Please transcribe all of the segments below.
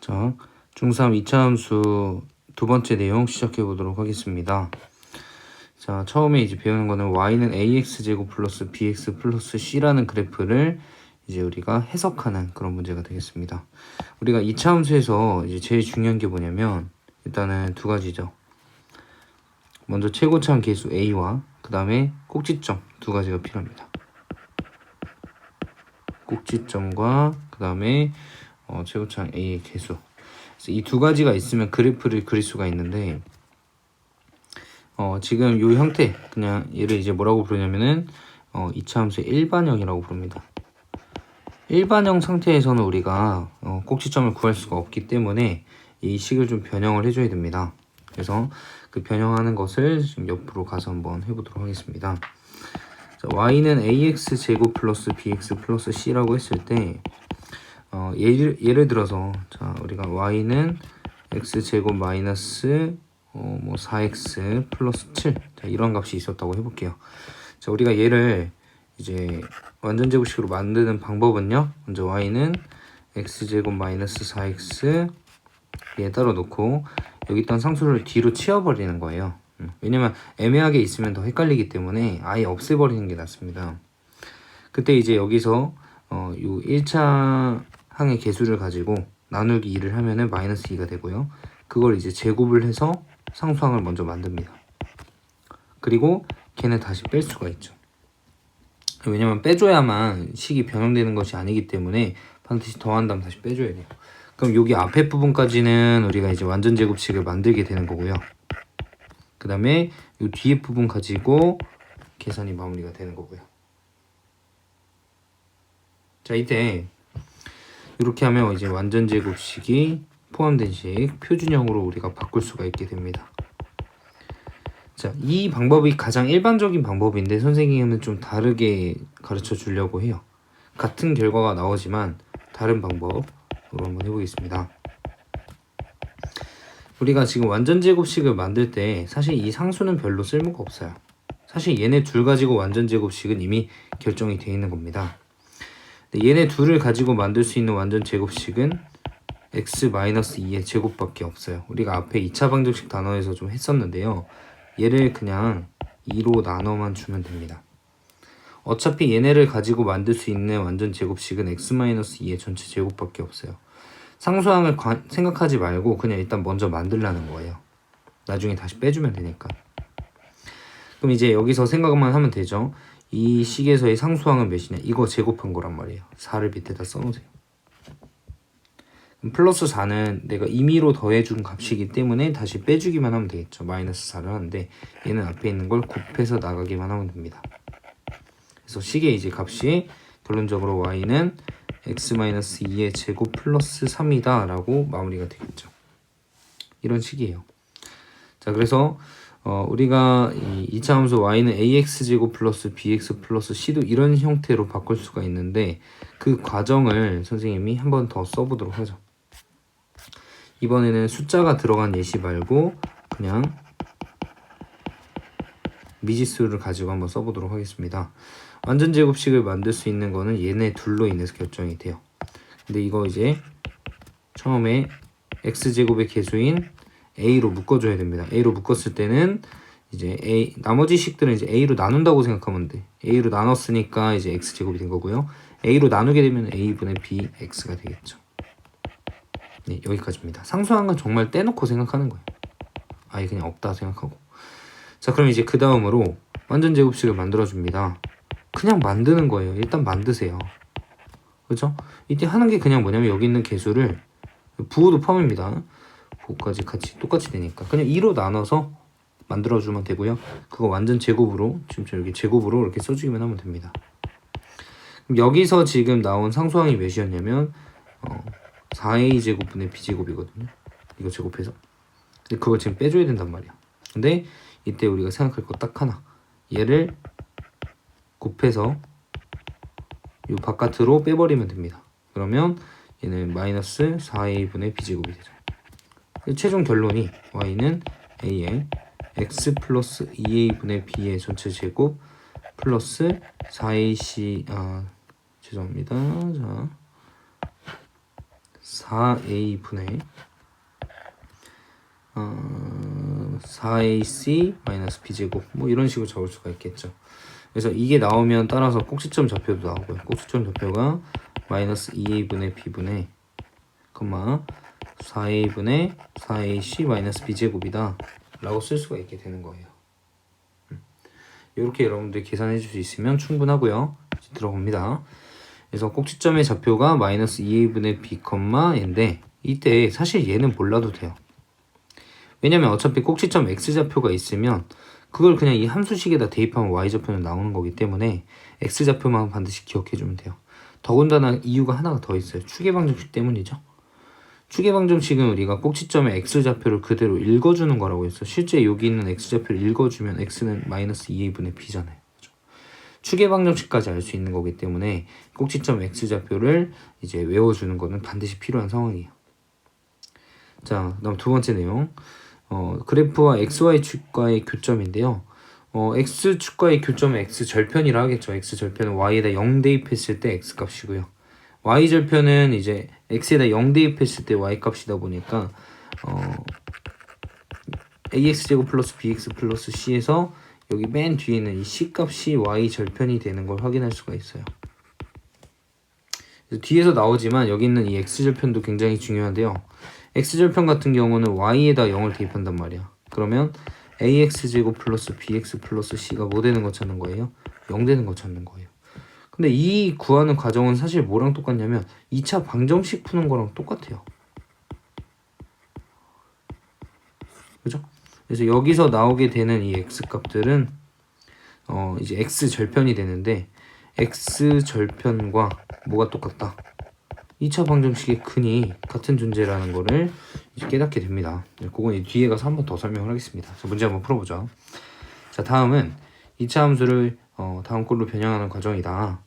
자, 중3 2차 함수 두 번째 내용 시작해 보도록 하겠습니다. 자, 처음에 이제 배우는 거는 y는 ax제곱 플러스 bx 플러스 c라는 그래프를 이제 우리가 해석하는 그런 문제가 되겠습니다. 우리가 2차 함수에서 이제 제일 중요한 게 뭐냐면 일단은 두 가지죠. 먼저 최고차항 계수 a와 그 다음에 꼭지점 두 가지가 필요합니다. 꼭지점과 그 다음에 최고차항 a의 계수. 이 두 가지가 있으면 그래프를 그릴 수가 있는데 지금 이 형태 그냥 얘를 이제 뭐라고 부르냐면은 2차 함수의 일반형이라고 부릅니다. 일반형 상태에서는 우리가 꼭지점을 구할 수가 없기 때문에 이 식을 좀 변형을 해줘야 됩니다. 그래서 그 변형하는 것을 지금 옆으로 가서 한번 해보도록 하겠습니다. 자, y는 ax 제곱 플러스 bx 플러스 c라고 했을 때 예를 들어서 자 우리가 y는 x 제곱 마이너스 4x 플러스 7 자, 이런 값이 있었다고 해볼게요. 자 우리가 얘를 이제 완전 제곱식으로 만드는 방법은요. 먼저 y는 x 제곱 마이너스 4x 얘 따로 놓고 여기 있던 상수를 뒤로 치워버리는 거예요. 왜냐면 애매하게 있으면 더 헷갈리기 때문에 아예 없애버리는 게 낫습니다. 그때 이제 여기서 요 1차 항의 개수를 가지고 나누기 2를 하면은 마이너스 2가 되고요. 그걸 이제 제곱을 해서 상수항을 먼저 만듭니다. 그리고 걔는 다시 뺄 수가 있죠. 왜냐면 빼줘야만 식이 변형되는 것이 아니기 때문에 반드시 더한 다음 다시 빼줘야 돼요. 그럼 여기 앞에 부분까지는 우리가 이제 완전 제곱식을 만들게 되는 거고요. 그 다음에 이 뒤에 부분 가지고 계산이 마무리가 되는 거고요. 자 이때 이렇게 하면 이제 완전 제곱식이 포함된 식 표준형으로 우리가 바꿀 수가 있게 됩니다. 자, 이 방법이 가장 일반적인 방법인데 선생님은 좀 다르게 가르쳐 주려고 해요. 같은 결과가 나오지만 다른 방법으로 한번 해보겠습니다. 우리가 지금 완전 제곱식을 만들 때 사실 이 상수는 별로 쓸모가 없어요. 사실 얘네 둘 가지고 완전 제곱식은 이미 결정이 되어 있는 겁니다. 얘네 둘을 가지고 만들 수 있는 완전 제곱식은 x-2의 제곱밖에 없어요. 우리가 앞에 2차 방정식 단원에서 좀 했었는데요. 얘를 그냥 2로 나눠만 주면 됩니다. 어차피 얘네를 가지고 만들 수 있는 완전 제곱식은 x-2의 전체 제곱밖에 없어요. 상수항을 생각하지 말고 그냥 일단 먼저 만들라는 거예요. 나중에 다시 빼주면 되니까. 그럼 이제 여기서 생각만 하면 되죠. 이 식에서의 상수항은 몇이냐? 이거 제곱한 거란 말이에요. 4를 밑에다 써놓으세요. 플러스 4는 내가 임의로 더해준 값이기 때문에 다시 빼주기만 하면 되겠죠. 마이너스 4를 하는데 얘는 앞에 있는 걸 곱해서 나가기만 하면 됩니다. 그래서 식의 이제 값이 결론적으로 y는 x-2의 제곱 플러스 3이다 라고 마무리가 되겠죠. 이런 식이에요. 자 그래서 우리가 이 2차 함수 y는 ax제곱 플러스 bx 플러스 c도 이런 형태로 바꿀 수가 있는데 그 과정을 선생님이 한 번 더 써보도록 하죠. 이번에는 숫자가 들어간 예시 말고 그냥 미지수를 가지고 한번 써보도록 하겠습니다. 완전 제곱식을 만들 수 있는 거는 얘네 둘로 인해서 결정이 돼요. 근데 이거 이제 처음에 x제곱의 개수인 a로 묶어줘야 됩니다. a로 묶었을 때는 이제 나머지 식들은 이제 a로 나눈다고 생각하면 돼. a로 나눴으니까 이제 x제곱이 된 거고요. a로 나누게 되면 a분의 bx가 되겠죠. 네, 여기까지입니다. 상수항은 정말 떼놓고 생각하는 거예요. 아예 그냥 없다 생각하고. 자, 그럼 이제 그 다음으로 완전 제곱식을 만들어줍니다. 그냥 만드는 거예요. 일단 만드세요. 그렇죠? 이때 하는 게 그냥 뭐냐면 여기 있는 개수를 부호도 포함입니다. 부호까지 같이 똑같이 되니까 그냥 2로 나눠서 만들어주면 되고요. 그거 완전 제곱으로 지금 여기 제곱으로 이렇게 써주기만 하면 됩니다. 그럼 여기서 지금 나온 상수항이 몇이었냐면 4a 제곱분의 b 제곱이거든요. 이거 제곱해서. 근데 그걸 지금 빼줘야 된단 말이야. 근데 이때 우리가 생각할 거 딱 하나. 얘를 곱해서 이 바깥으로 빼버리면 됩니다. 그러면 얘는 마이너스 4a분의 b제곱이 되죠. 최종 결론이 y는 a의 x 플러스 2a분의 b의 전체 제곱 플러스 4ac 죄송합니다. 자 4a분의 4ac 마이너스 b제곱 뭐 이런 식으로 적을 수가 있겠죠. 그래서 이게 나오면 따라서 꼭지점 좌표도 나오고요. 꼭지점 좌표가 마이너스 2a분의 b분의 4a분의 4ac 마이너스 b제곱이다 라고 쓸 수가 있게 되는 거예요. 이렇게 여러분들 계산해 줄 수 있으면 충분하고요. 이제 들어봅니다. 그래서 꼭지점의 좌표가 마이너스 2a분의 b, 인데 이때 사실 얘는 몰라도 돼요. 왜냐면 어차피 꼭지점 x좌표가 있으면 그걸 그냥 이 함수식에다 대입하면 y좌표는 나오는 거기 때문에 x좌표만 반드시 기억해주면 돼요. 더군다나 이유가 하나가 더 있어요. 추계방정식 때문이죠. 추계방정식은 우리가 꼭지점의 x좌표를 그대로 읽어주는 거라고 했어. 실제 여기 있는 x좌표를 읽어주면 x는 마이너스 2a분의 b잖아요. 그렇죠? 추계방정식까지 알 수 있는 거기 때문에 꼭지점 x좌표를 이제 외워주는 거는 반드시 필요한 상황이에요. 자, 그다음 두 번째 내용. 그래프와 xy축과의 교점인데요. x축과의 교점은 x절편이라 하겠죠. x절편은 y에다 0 대입했을 때 x값이고요. y절편은 이제 x에다 0 대입했을 때 y값이다 보니까 ax제곱 플러스 bx 플러스 c에서 여기 맨 뒤에 있는 이 c값이 y절편이 되는 걸 확인할 수가 있어요. 그래서 뒤에서 나오지만 여기 있는 이 x절편도 굉장히 중요한데요. x절편 같은 경우는 y에다 0을 대입한단 말이야. 그러면 ax제곱 플러스 bx 플러스 c가 뭐 되는 거 찾는 거예요? 0 되는 거 찾는 거예요. 근데 이 구하는 과정은 사실 뭐랑 똑같냐면 2차 방정식 푸는 거랑 똑같아요. 그죠? 그래서 여기서 나오게 되는 이 x값들은 이제 x절편이 되는데 x절편과 뭐가 똑같다? 2차 방정식의 근이 같은 존재라는 거를 이제 깨닫게 됩니다. 그건 뒤에 가서 한번 더 설명을 하겠습니다. 자, 문제 한번 풀어보죠. 자, 다음은 2차 함수를 다음 꼴로 변형하는 과정이다.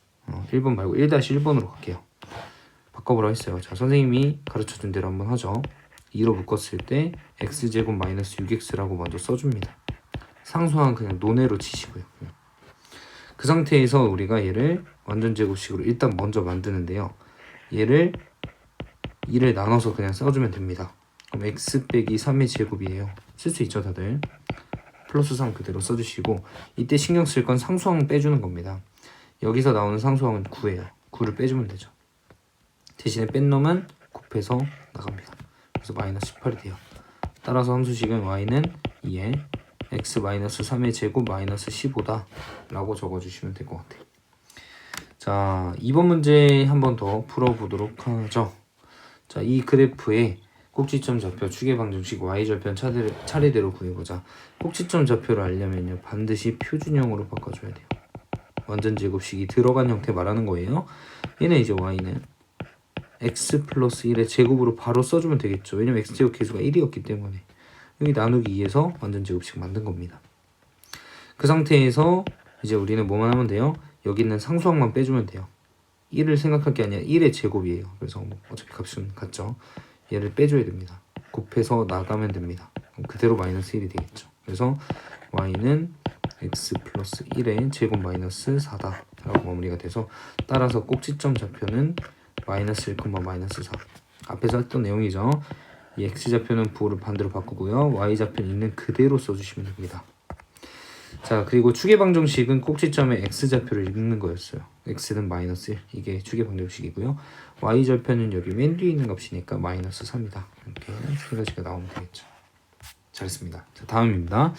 1번 말고 1-1번으로 갈게요. 바꿔보라 했어요. 자, 선생님이 가르쳐준 대로 한번 하죠. 2로 묶었을 때 x제곱 마이너스 6x라고 먼저 써줍니다. 상수항 그냥 논외로 치시고요. 그 상태에서 우리가 얘를 완전제곱식으로 일단 먼저 만드는데요. 얘를 2를 나눠서 그냥 써주면 됩니다. 그럼 x 빼기 3의 제곱이에요. 쓸 수 있죠 다들. 플러스 3 그대로 써주시고 이때 신경 쓸 건 상수항 빼주는 겁니다. 여기서 나오는 상수항은 9예요. 9를 빼주면 되죠. 대신에 뺀 놈은 곱해서 나갑니다. 그래서 마이너스 18이 돼요. 따라서 함수식은 y는 2에 x 마이너스 3의 제곱 마이너스 15다 라고 적어주시면 될 것 같아요. 자, 2번 문제 한 번 더 풀어보도록 하죠. 자, 이 그래프의 꼭지점 좌표 추계방정식 y절편 차례대로 구해보자. 꼭지점 좌표를 알려면요 반드시 표준형으로 바꿔줘야 돼요. 완전제곱식이 들어간 형태 말하는 거예요. 얘는 이제 y는 x 플러스 1의 제곱으로 바로 써주면 되겠죠. 왜냐면 x제곱 계수가 1이었기 때문에 여기 나누기 2에서 완전제곱식 만든 겁니다. 그 상태에서 이제 우리는 뭐만 하면 돼요? 여기 있는 상수항만 빼주면 돼요. 1을 생각할 게 아니라 1의 제곱이에요. 그래서 뭐 어차피 값은 같죠. 얘를 빼줘야 됩니다. 곱해서 나가면 됩니다. 그럼 그대로 마이너스 1이 되겠죠. 그래서 y는 x 플러스 1의 제곱 마이너스 4다 라고 마무리가 돼서 따라서 꼭지점 좌표는 마이너스 1, 마이너스 4 앞에서 했던 내용이죠. 이 x좌표는 부호를 반대로 바꾸고요. y좌표는 있는 그대로 써주시면 됩니다. 자, 그리고 추계방정식은 꼭지점의 x좌표를 읽는 거였어요. x는 마이너스 1 이게 추계방정식이고요. y절편은 여기 맨 뒤에 있는 값이니까 마이너스 3이다 이렇게 세 가지가 나오면 되겠죠. 잘했습니다. 자, 다음입니다.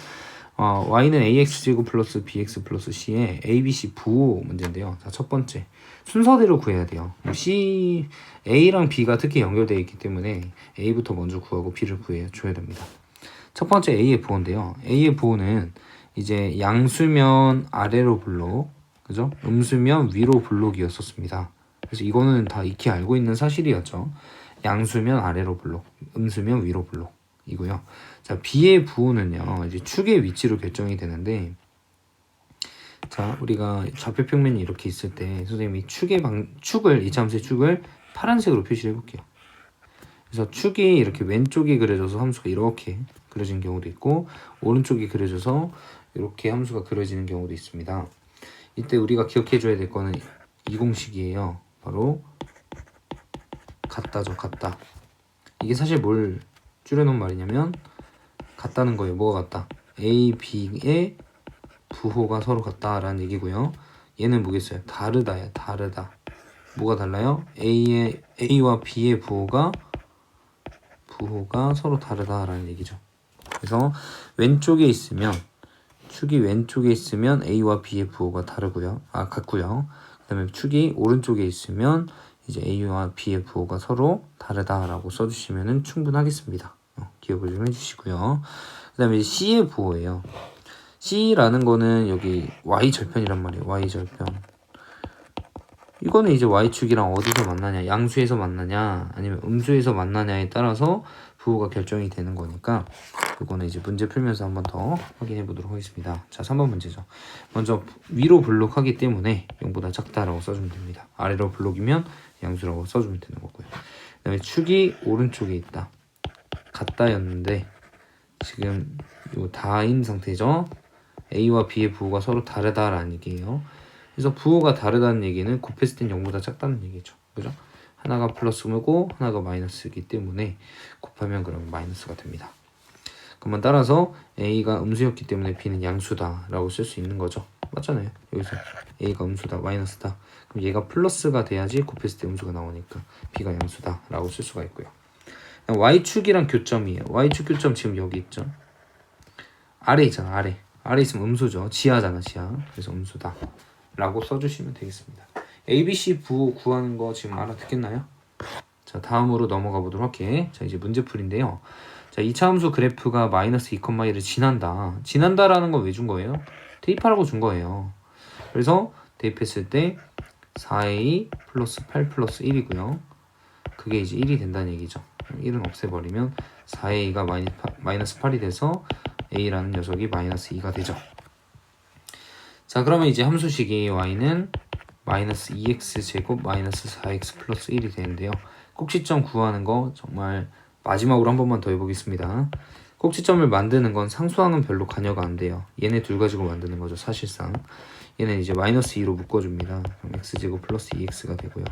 y는 ax제곱 플러스 bx 플러스 c의 abc 부호 문제인데요. 자, 첫 번째 순서대로 구해야 돼요. a랑 b가 특히 연결되어 있기 때문에 a부터 먼저 구하고 b를 구해줘야 됩니다. 첫 번째 a의 부호인데요. a의 부호는 이제 양수면 아래로 블록, 그죠? 음수면 위로 블록이었었습니다. 그래서 이거는 다 익히 알고 있는 사실이었죠. 양수면 아래로 블록, 음수면 위로 블록이고요. 자, b의 부호는요, 이제 축의 위치로 결정이 되는데, 자, 우리가 좌표 평면이 이렇게 있을 때 선생님이 축을 이차함수의 축을 파란색으로 표시를 해볼게요. 그래서 축이 이렇게 왼쪽에 그려져서 함수가 이렇게 그려진 경우도 있고 오른쪽이 그려져서 이렇게 함수가 그려지는 경우도 있습니다. 이때 우리가 기억해줘야 될 거는 이 공식이에요. 바로 같다죠. 같다. 이게 사실 뭘 줄여놓은 말이냐면 같다는 거예요. 뭐가 같다? A, B의 부호가 서로 같다라는 얘기고요. 얘는 뭐겠어요? 다르다야. 다르다. 뭐가 달라요? A와 B의 부호가 서로 다르다라는 얘기죠. 그래서 왼쪽에 있으면 축이 왼쪽에 있으면 A와 B의 부호가 같고요. 그다음에 축이 오른쪽에 있으면 이제 A와 B의 부호가 서로 다르다라고 써주시면 충분하겠습니다. 기억을 좀 해주시고요. 그다음에 이제 C의 부호예요. C라는 거는 여기 Y절편이란 말이에요. Y절편. 이거는 이제 Y축이랑 어디서 만나냐, 양수에서 만나냐 아니면 음수에서 만나냐에 따라서 부호가 결정이 되는 거니까 이거는 이제 문제 풀면서 한번 더 확인해 보도록 하겠습니다. 자, 3번 문제죠. 먼저 위로 블록하기 때문에 0보다 작다라고 써주면 됩니다. 아래로 블록이면 양수라고 써주면 되는 거고요. 그 다음에 축이 오른쪽에 있다. 같다였는데 지금 요 다인 상태죠. A와 B의 부호가 서로 다르다라는 얘기예요. 그래서 부호가 다르다는 얘기는 곱했을 땐 0보다 작다는 얘기죠. 그죠? 하나가 플러스고 하나가 마이너스이기 때문에 곱하면 그럼 마이너스가 됩니다. 그러면 따라서 A가 음수였기 때문에 B는 양수다 라고 쓸 수 있는 거죠. 맞잖아요. 여기서 A가 음수다, 마이너스다. 그럼 얘가 플러스가 돼야지 곱했을 때 음수가 나오니까 B가 양수다 라고 쓸 수가 있고요. Y축이랑 교점이에요. Y축 교점 지금 여기 있죠. 아래 있잖아. 아래 있으면 음수죠. 지하잖아. 지하. 그래서 음수다 라고 써주시면 되겠습니다. ABC 부호 구하는 거 지금 알아듣겠나요? 자, 다음으로 넘어가 보도록 할게. 자, 이제 문제풀인데요. 자, 2차 함수 그래프가 마이너스 2,1을 지난다. 지난다라는 건 왜 준 거예요? 대입하라고 준 거예요. 그래서 대입했을 때 4a 플러스 8 플러스 1이고요. 그게 이제 1이 된다는 얘기죠. 1은 없애버리면 4a가 마이너스 8이 돼서 a라는 녀석이 마이너스 2가 되죠. 자, 그러면 이제 함수식이 y는 마이너스 2x 제곱 마이너스 4x 플러스 1이 되는데요. 꼭지점 구하는 거 정말 마지막으로 한 번만 더 해보겠습니다. 꼭지점을 만드는 건 상수항은 별로 관여가 안 돼요. 얘네 둘 가지고 만드는 거죠. 사실상 얘는 이제 마이너스 2로 묶어줍니다. 그럼 x제곱 플러스 2x가 되고요.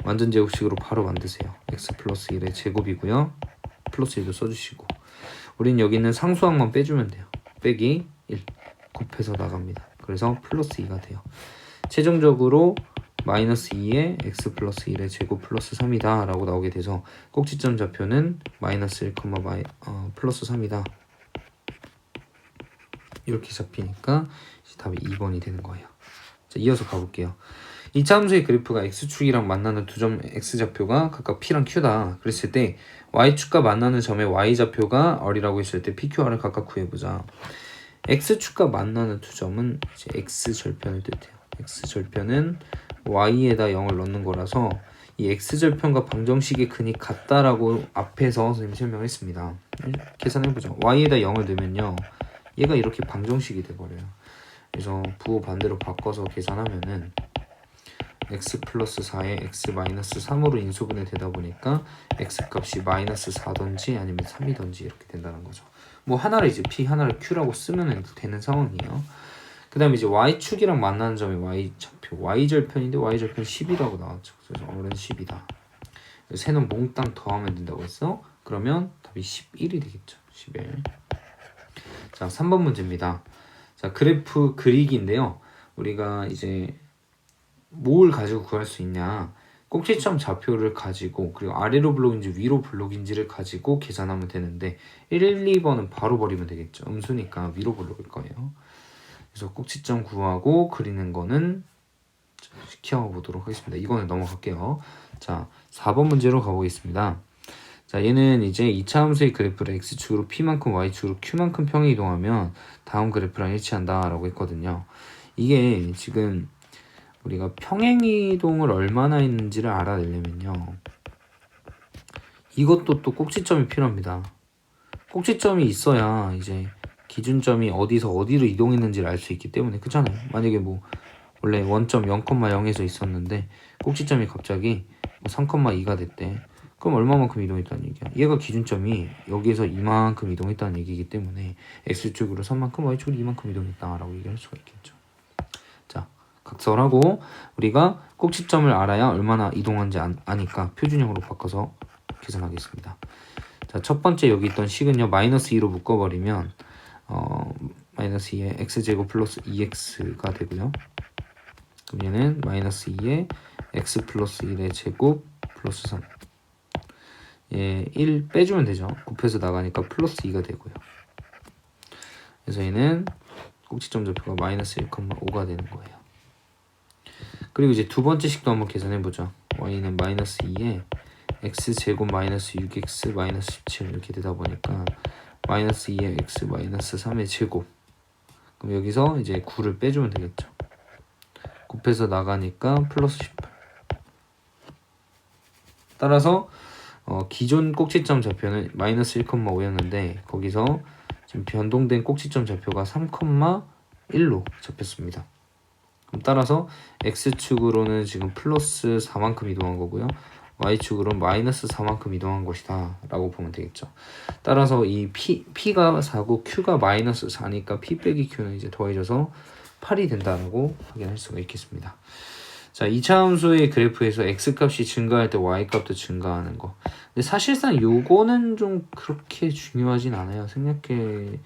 완전 제곱식으로 바로 만드세요. x 플러스 1의 제곱이고요. 플러스 1도 써주시고 우린 여기 있는 상수항만 빼주면 돼요. 빼기 1 곱해서 나갑니다. 그래서 플러스 2가 돼요. 최종적으로 마이너스 2에 x 플러스 1의 제곱 플러스 3이다 라고 나오게 돼서 꼭지점 좌표는 마이너스 1, 플러스 3이다 이렇게 잡히니까 답이 2번이 되는 거예요. 자, 이어서 가볼게요. 2차 함수의 그래프가 x축이랑 만나는 두 점 x좌표가 각각 p랑 q다 그랬을 때 y축과 만나는 점의 y좌표가 r이라고 했을 때 pqr을 각각 구해보자. x축과 만나는 두 점은 이제 x절편을 뜻해요. x절편은 y에다 0을 넣는 거라서 이 x절편과 방정식의 근이 같다라고 앞에서 선생님이 설명했습니다. 계산해보죠. y에다 0을 넣으면요 얘가 이렇게 방정식이 돼버려요. 그래서 부호 반대로 바꿔서 계산하면은 x 플러스 4에 x 마이너스 3으로 인수분해 되다 보니까 x 값이 마이너스 4던지 아니면 3이던지 이렇게 된다는 거죠. 뭐 하나를 이제 p 하나를 q라고 쓰면 되는 상황이에요. 그 다음에 이제 y축이랑 만나는 점이 y좌표 y절편인데 y절편 10이라고 나왔죠. 그래서 어른 10이다. 세는 몽땅 더하면 된다고 했어. 그러면 답이 11이 되겠죠. 11. 자, 3번 문제입니다. 자, 그래프 그리기인데요. 우리가 이제 뭘 가지고 구할 수 있냐? 꼭지점 좌표를 가지고 그리고 아래로 블록인지 위로 블록인지를 가지고 계산하면 되는데 1, 2번은 바로 버리면 되겠죠. 음수니까 위로 블록일 거예요. 그래서 꼭지점 구하고 그리는 거는 시켜보도록 하겠습니다. 이거는 넘어갈게요. 자, 4번 문제로 가보겠습니다. 자, 얘는 이제 2차 함수의 그래프를 x축으로 p만큼 y축으로 q만큼 평행 이동하면 다음 그래프랑 일치한다 라고 했거든요. 이게 지금 우리가 평행 이동을 얼마나 했는지를 알아내려면요 이것도 또 꼭지점이 필요합니다. 꼭지점이 있어야 이제 기준점이 어디서 어디로 이동했는지를 알 수 있기 때문에 그렇잖아요. 만약에 뭐 원래 원점 0,0에서 있었는데 꼭지점이 갑자기 3,2가 됐대. 그럼 얼마만큼 이동했다는 얘기야? 얘가 기준점이 여기에서 이만큼 이동했다는 얘기이기 때문에 x축으로 3만큼 y축으로 2만큼 이동했다라고 얘기할 수가 있겠죠. 자, 각설하고 우리가 꼭지점을 알아야 얼마나 이동하는지 아니까 표준형으로 바꿔서 계산하겠습니다. 자, 첫 번째 여기 있던 식은요. 마이너스 2로 묶어버리면 마이너스 2에 x제곱 플러스 2x가 되고요. 그럼 얘는 마이너스 2에 x 플러스 1의 제곱 플러스 3. 예, 1 빼주면 되죠. 곱해서 나가니까 플러스 2가 되고요. 그래서 얘는 꼭지점 좌표가 마이너스 1,5가 되는 거예요. 그리고 이제 두 번째 식도 한번 계산해보죠. y는 마이너스 2에 x제곱 마이너스 6x 마이너스 17 이렇게 되다 보니까 마이너스 2에 x 마이너스 3의 제곱. 그럼 여기서 이제 9를 빼주면 되겠죠. 곱해서 나가니까 플러스 18. 따라서 기존 꼭지점 좌표는 마이너스 1,5였는데 거기서 지금 변동된 꼭지점 좌표가 3,1로 잡혔습니다. 그럼 따라서 x축으로는 지금 플러스 4만큼 이동한 거고요. y축으로는 마이너스 4만큼 이동한 것이다 라고 보면 되겠죠. 따라서 이 p가 4고 q가 마이너스 4니까 p 빼기 q는 이제 더해져서 8이 된다라고 확인할 수가 있겠습니다. 자, 2차 함수의 그래프에서 x값이 증가할 때 y값도 증가하는 거. 근데 사실상 요거는 좀 그렇게 중요하진 않아요. 생략은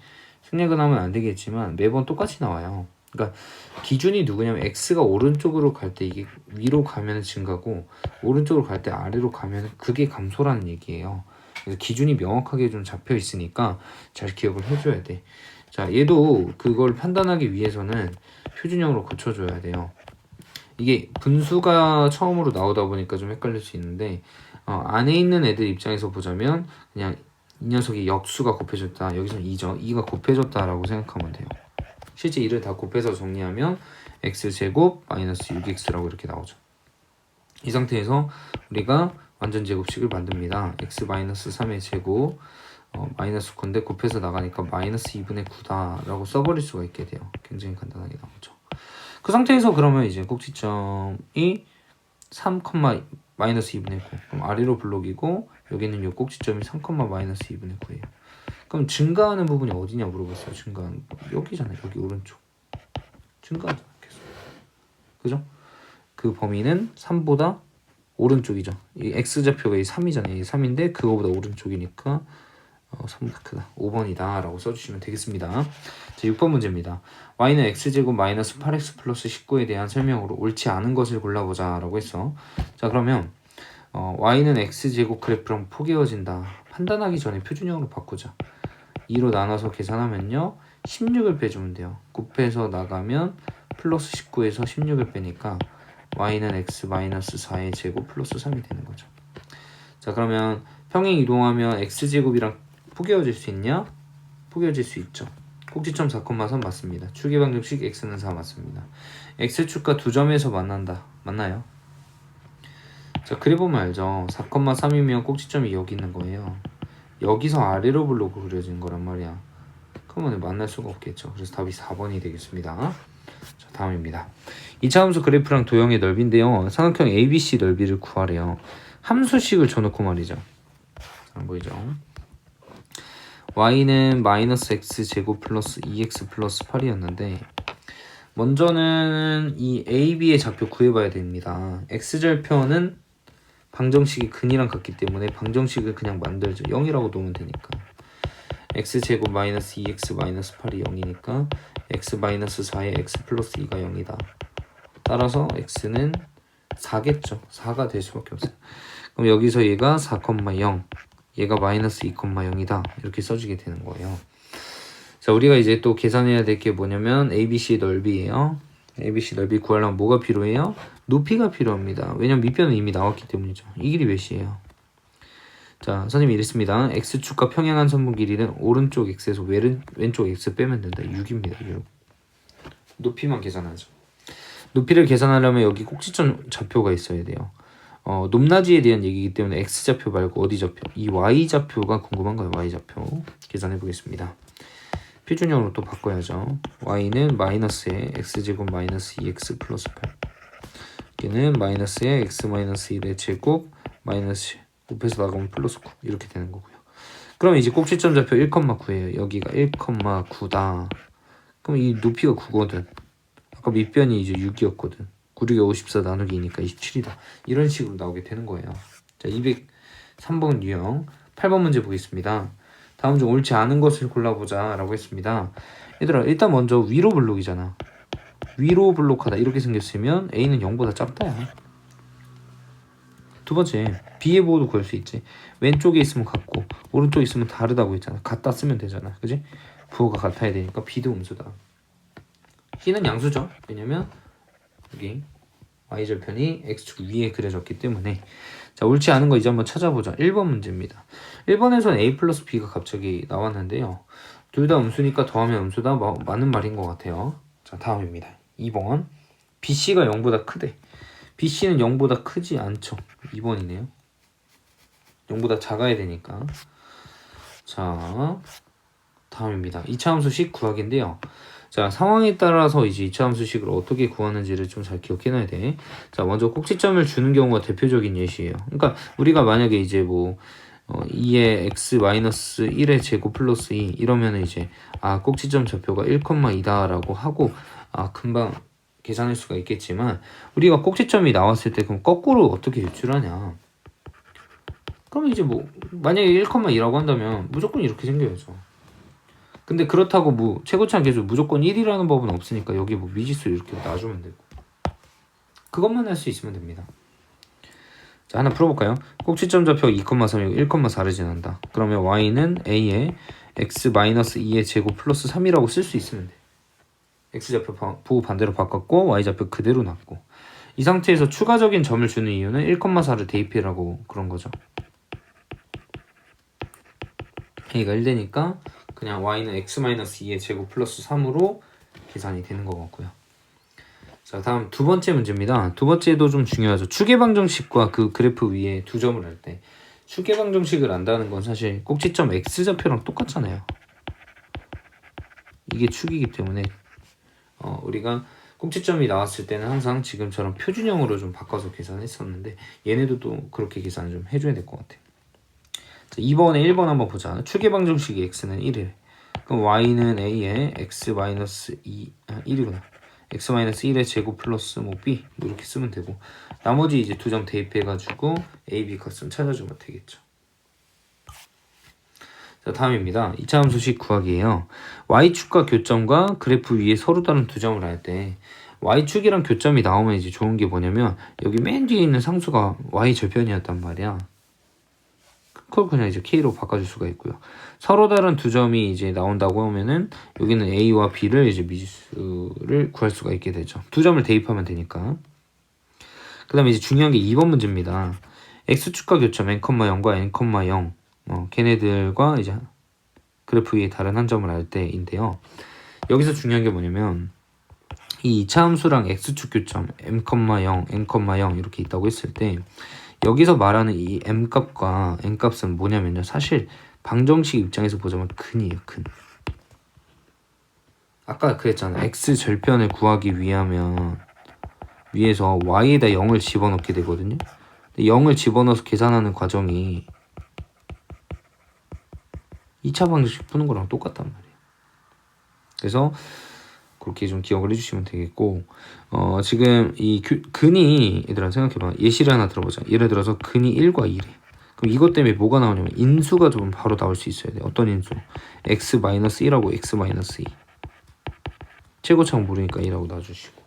하면 안 되겠지만 매번 똑같이 나와요. 그러니까 기준이 누구냐면 x가 오른쪽으로 갈 때 이게 위로 가면 증가고 오른쪽으로 갈 때 아래로 가면 그게 감소라는 얘기예요. 그래서 기준이 명확하게 좀 잡혀 있으니까 잘 기억을 해줘야 돼. 자, 얘도 그걸 판단하기 위해서는 표준형으로 고쳐줘야 돼요. 이게 분수가 처음으로 나오다 보니까 좀 헷갈릴 수 있는데 안에 있는 애들 입장에서 보자면 그냥 이 녀석이 역수가 곱해졌다. 여기서는 2죠. 2가 곱해졌다라고 생각하면 돼요. 실제 2를 다 곱해서 정리하면 x제곱 마이너스 6x라고 이렇게 나오죠. 이 상태에서 우리가 완전 제곱식을 만듭니다. x 마이너스 3의 제곱 마이너스 9인데 곱해서 나가니까 마이너스 2분의 9다 라고 써버릴 수가 있게 돼요. 굉장히 간단하게 나오죠. 그 상태에서 그러면 이제 꼭지점이 3, 마이너스 2분의 9. 그럼 아래로 블록이고 여기는 이 꼭지점이 3, 마이너스 2분의 9예요. 그럼 증가하는 부분이 어디냐 물어봤어요. 증가하는 부분. 여기잖아요. 여기 오른쪽. 증가하잖아요. 계속. 그죠? 그 범위는 3보다 오른쪽이죠. 이 x좌표가 이 3이잖아요. 이 3인데 그거보다 오른쪽이니까 3보다 크다. 5번이다 라고 써주시면 되겠습니다. 자, 6번 문제입니다. y는 x제곱 마이너스 8x 플러스 19에 대한 설명으로 옳지 않은 것을 골라보자 라고 했어. 자, 그러면 y는 x제곱 그래프랑 포개어진다. 판단하기 전에 표준형으로 바꾸자. 2로 나눠서 계산하면요 16을 빼주면 돼요. 곱해서 나가면 플러스 19에서 16을 빼니까 y는 x 마이너스 4의 제곱 플러스 3이 되는 거죠. 자, 그러면 평행 이동하면 x제곱이랑 포개어질 수 있냐? 포개어질 수 있죠. 꼭지점 4,3 맞습니다. 추계방정식 x는 4 맞습니다. x축과 두 점에서 만난다. 맞나요? 자, 그래 보면 알죠. 4,3이면 꼭지점이 여기 있는 거예요. 여기서 아래로 블록으로 그려진 거란 말이야. 그러면 만날 수가 없겠죠. 그래서 답이 4번이 되겠습니다. 자, 다음입니다. 2차 함수 그래프랑 도형의 넓이인데요. 삼각형 ABC 넓이를 구하래요. 함수식을 줘놓고 말이죠. 잘 보이죠? y는 마이너스 x제곱 플러스 2x 플러스 8이었는데 먼저는 이 AB의 좌표 구해봐야 됩니다. x절표는 방정식이 근이랑 같기 때문에 방정식을 그냥 만들죠. 0이라고 놓으면 되니까 x제곱 마이너스 2x 마이너스 8이 0이니까 x 마이너스 4에 x 플러스 2가 0이다. 따라서 x는 4겠죠. 4가 될 수밖에 없어요. 그럼 여기서 얘가 4,0 얘가 마이너스 2,0이다 이렇게 써주게 되는 거예요. 자, 우리가 이제 또 계산해야 될 게 뭐냐면 ABC 넓이에요. ABC 넓이 구하려면 뭐가 필요해요? 높이가 필요합니다. 왜냐면 밑변은 이미 나왔기 때문이죠. 이 길이 몇이에요? 자, 선생님이 이랬습니다. x축과 평행한 선분 길이는 오른쪽 x에서 왼쪽 x 빼면 된다. 6입니다. 6. 높이만 계산하죠. 높이를 계산하려면 여기 꼭지점 좌표가 있어야 돼요. 높낮이에 대한 얘기이기 때문에 x좌표 말고 어디 좌표? 이 y좌표가 궁금한 거예요. y좌표. 계산해 보겠습니다. 표준형으로 또 바꿔야죠. y는 마이너스에 x제곱 마이너스 2x 플러스 8 얘는 마이너스에 x 마이너스 1의 제곱 마이너스 곱해서 나가면 플러스 9 이렇게 되는 거고요. 그럼 이제 꼭지점 좌표 1,9예요. 여기가 1,9다. 그럼 이 높이가 9거든. 아까 밑변이 이제 6이었거든. 9, 6에 54 나누기 2니까 27이다. 이런 식으로 나오게 되는 거예요. 자, 203번 유형 8번 문제 보겠습니다. 다음 중 옳지 않은 것을 골라보자 라고 했습니다. 얘들아, 일단 먼저 위로 블록이잖아. 위로 블록하다 이렇게 생겼으면 A는 0보다 작다야. 두 번째, B의 보호도 구할 수 있지. 왼쪽에 있으면 같고 오른쪽에 있으면 다르다고 했잖아. 같다 쓰면 되잖아. 그지? 부호가 같아야 되니까 B도 음수다. C는 양수죠. 왜냐면 여기 Y절편이 X축 위에 그려졌기 때문에. 자, 옳지 않은 거 이제 한번 찾아보자. 1번 문제입니다. 1번에서는 A 플러스 B가 갑자기 나왔는데요. 둘 다 음수니까 더하면 음수다. 맞는 말인 것 같아요. 자, 다음입니다. 2번. BC가 0보다 크대. BC는 0보다 크지 않죠. 2번이네요. 0보다 작아야 되니까. 자, 다음입니다. 2차함수식 구하기인데요. 자, 상황에 따라서 이제 2차함수식을 어떻게 구하는지를 좀 잘 기억해놔야 돼. 자, 먼저 꼭지점을 주는 경우가 대표적인 예시예요. 그러니까 우리가 만약에 이제 뭐 2의 x-1의 제곱 플러스 2 이러면은 이제 꼭지점 좌표가 1,2다 라고 하고 금방 계산할 수가 있겠지만, 우리가 꼭지점이 나왔을 때 그럼 거꾸로 어떻게 유출하냐. 그럼 이제 뭐 만약에 1,2라고 한다면 무조건 이렇게 생겨야죠. 근데 그렇다고 뭐 최고치 않게도 무조건 1이라는 법은 없으니까 여기 뭐 미지수 이렇게 놔주면 되고, 그것만 할 수 있으면 됩니다. 자, 하나 풀어볼까요? 꼭지점 좌표가 2,3이고 1,4를 지난다. 그러면 y는 a의 x-2의 제곱 플러스 3이라고 쓸 수 있으면 돼. x좌표 부호 반대로 바꿨고 y좌표 그대로 놨고, 이 상태에서 추가적인 점을 주는 이유는 1,4를 대입해라고 그런 거죠. a가 1되니까 그냥 y는 x-2의 제곱 플러스 3으로 계산이 되는 것 같고요. 자, 다음 두 번째 문제입니다. 두 번째도 좀 중요하죠. 추계방정식과 그 그래프 위에 두 점을 할 때 추계방정식을 안다는 건 사실 꼭지점 x좌표랑 똑같잖아요. 이게 축이기 때문에 우리가 꼭지점이 나왔을 때는 항상 지금처럼 표준형으로 좀 바꿔서 계산했었는데, 얘네도 또 그렇게 계산을 좀 해줘야 될 것 같아요. 자, 2번에 1번 한번 보자. 추계방정식의 x는 1이래. 그럼 y는 a의 x-2 1이구나. x-1의 제곱 플러스 뭐 b 뭐 이렇게 쓰면 되고, 나머지 이제 두 점 대입해가지고 a, b 값은 찾아주면 되겠죠. 자, 다음입니다. 2차 함수식 구하기예요. y축과 교점과 그래프 위에 서로 다른 두 점을 할 때 y축이랑 교점이 나오면 이제 좋은 게 뭐냐면, 여기 맨 뒤에 있는 상수가 y절편이었단 말이야. 그걸 그냥 이제 k로 바꿔줄 수가 있고요. 서로 다른 두 점이 이제 나온다고 하면은 여기는 a와 b를 이제 미지수를 구할 수가 있게 되죠. 두 점을 대입하면 되니까. 그 다음에 이제 중요한 게 2번 문제입니다. x축과 교점 n,0과 n,0 걔네들과 이제 그래프 위에 다른 한 점을 알 때인데요. 여기서 중요한 게 뭐냐면, 이 2차 함수랑 x축 교점 m,0, n,0 이렇게 있다고 했을 때 여기서 말하는 이 m값과 n값은 뭐냐면요, 사실 방정식 입장에서 보자면 근이에요. 근. 아까 그랬잖아. x절편을 구하기 위하면 위에서 y에다 0을 집어넣게 되거든요. 0을 집어넣어서 계산하는 과정이 2차 방정식 푸는 거랑 똑같단 말이에요. 그래서 그렇게 좀 기억을 해주시면 되겠고, 지금 이 근이, 얘들아 생각해봐. 예시를 하나 들어보자. 예를 들어서 근이 1과 2래. 그럼 이것 때문에 뭐가 나오냐면 인수가 좀 바로 나올 수 있어야 돼. 어떤 인수? x-1하고 x-2. 최고차가 모르니까 2라고 놔주시고,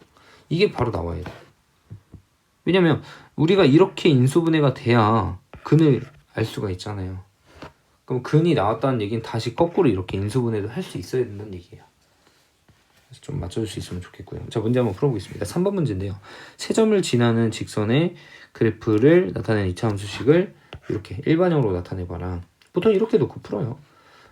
이게 바로 나와야 돼. 왜냐면 우리가 이렇게 인수분해가 돼야 근을 알 수가 있잖아요. 그럼 근이 나왔다는 얘기는 다시 거꾸로 이렇게 인수분해도 할 수 있어야 된다는 얘기예요. 그래서 좀 맞춰줄 수 있으면 좋겠고요. 자, 문제 한번 풀어보겠습니다. 3번 문제인데요. 세 점을 지나는 직선의 그래프를 나타내는 2차 함수식을 이렇게 일반형으로 나타내봐라. 보통 이렇게 놓고 풀어요.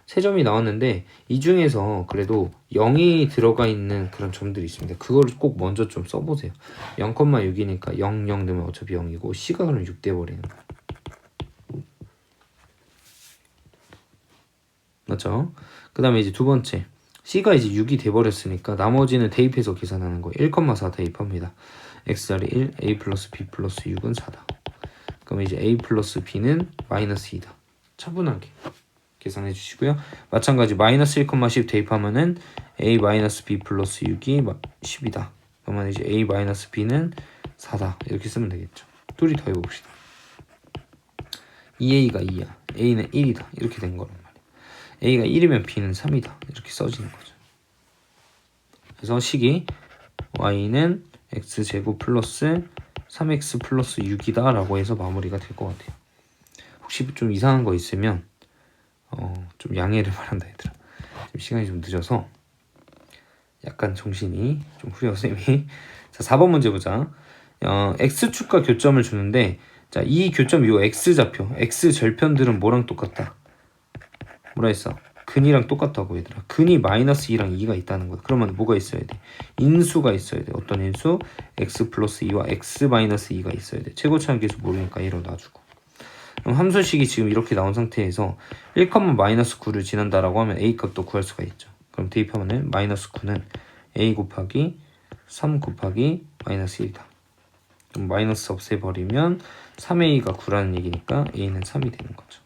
세 점이 나왔는데 이 중에서 그래도 0이 들어가 있는 그런 점들이 있습니다. 그걸 꼭 먼저 좀 써보세요. 0,6이니까 0, 0 넣으면 어차피 0이고 C가 그럼 6 돼버리는 거야. 맞죠? 그 다음에 이제 두 번째, C가 이제 6이 돼버렸으니까 나머지는 대입해서 계산하는 거예요. 1,4 대입합니다. X자리 1, A 플러스 B 플러스 6은 4다. 그럼 이제 A 플러스 B는 마이너스 2다. 차분하게 계산해 주시고요. 마찬가지 마이너스 1,10 대입하면은 A 마이너스 B 플러스 6이 10이다. 그러면 이제 a-b는 4다 이렇게 쓰면 되겠죠. 둘이 더해봅시다. 2a가 2야, a는 1이다 이렇게 된 거란 말이야. a가 1이면 b는 3이다 이렇게 써지는 거죠. 그래서 식이 y는 x제곱 플러스 3x 플러스 6이다 라고 해서 마무리가 될 것 같아요. 혹시 좀 이상한 거 있으면 좀 양해를 바란다 얘들아. 지금 시간이 좀 늦어서 약간 정신이 좀 흐려 쌤이. 자, 4번 문제 보자. x축과 교점을 주는데, 자, 이 교점 요 x좌표, x절편들은 뭐랑 똑같다? 뭐라 했어? 근이랑 똑같다고 얘들아. 근이 마이너스 2랑 2가 있다는 거야. 그러면 뭐가 있어야 돼? 인수가 있어야 돼. 어떤 인수? x 플러스 2와 x 마이너스 2가 있어야 돼. 최고차항 계수 모르니까 1로 놔주고. 그럼 함수식이 지금 이렇게 나온 상태에서 1, 마이너스 9를 지난다라고 하면 a 값도 구할 수가 있죠. 그럼 대입하면은 마이너스 9는 a 곱하기 3 곱하기 마이너스 1이다. 그럼 마이너스 없애버리면 3a가 9라는 얘기니까 a는 3이 되는 거죠.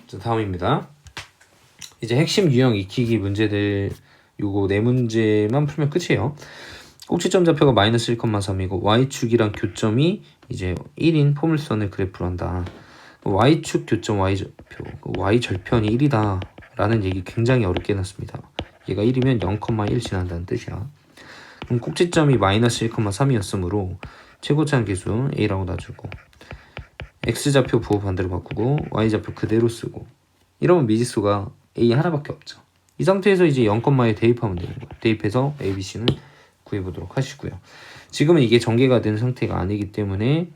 자, 다음입니다. 이제 핵심 유형 익히기 문제들 요거 4문제만 풀면 끝이에요. 꼭지점 좌표가 마이너스 1,3이고 y축이랑 교점이 이제 1인 포물선을 그래프로 한다. y축 교점 y좌표, y절편이 1이다 라는 얘기 굉장히 어렵게 해놨습니다. 얘가 1이면 0,1 지난다는 뜻이야. 그럼 꼭지점이 마이너스 1,3이었으므로 최고차항 계수 a라고 놔주고 x좌표 부호 반대로 바꾸고 y좌표 그대로 쓰고 이러면 미지수가 a 하나밖에 없죠. 이 상태에서 이제 0,에 대입하면 되는 거예요. 대입해서 a, b, c는 구해보도록 하시고요. 지금은 이게 전개가 된 상태가 아니기 때문에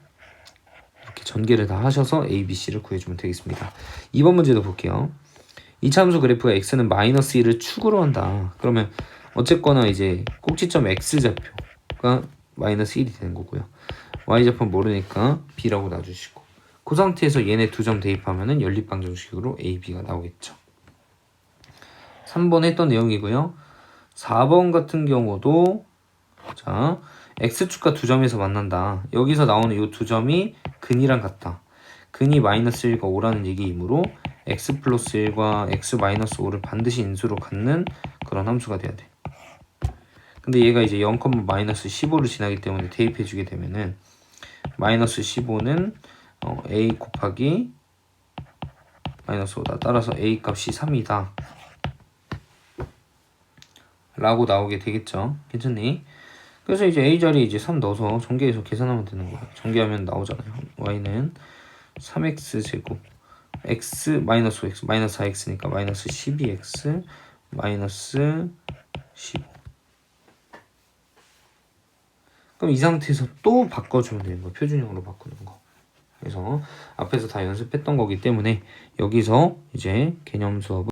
이렇게 전개를 다 하셔서 a, b, c를 구해주면 되겠습니다. 2번 문제도 볼게요. 이차함수 그래프가 x는 마이너스 1을 축으로 한다. 그러면 어쨌거나 이제 꼭지점 x좌표가 마이너스 1이 되는 거고요. y좌표 모르니까 b라고 놔주시고 그 상태에서 얘네 두 점 대입하면은 연립방정식으로 a, b가 나오겠죠. 3번 했던 내용이고요. 4번 같은 경우도 자 x축과 두 점에서 만난다. 여기서 나오는 이 두 점이 근이랑 같다. 근이 마이너스 1과 5라는 얘기이므로 x 플러스 1과 x 마이너스 5를 반드시 인수로 갖는 그런 함수가 돼야 돼. 근데 얘가 이제 0, 마이너스 15를 지나기 때문에 대입해주게 되면은 마이너스 15는 a 곱하기 마이너스 5다. 따라서 a 값이 3이다. 라고 나오게 되겠죠. 괜찮니? 그래서 이제 a 자리에 이제 3 넣어서 전개해서 계산하면 되는 거예요. 전개하면 나오잖아요. y는 3x 제곱 x 마이너스 5x 마이너스 4x니까 마이너스 12x 마이너스 15. 그럼 이 상태에서 또 바꿔주면 되는 거예요. 표준형으로 바꾸는 거. 그래서 앞에서 다 연습했던 거기 때문에 여기서 이제 개념 수업을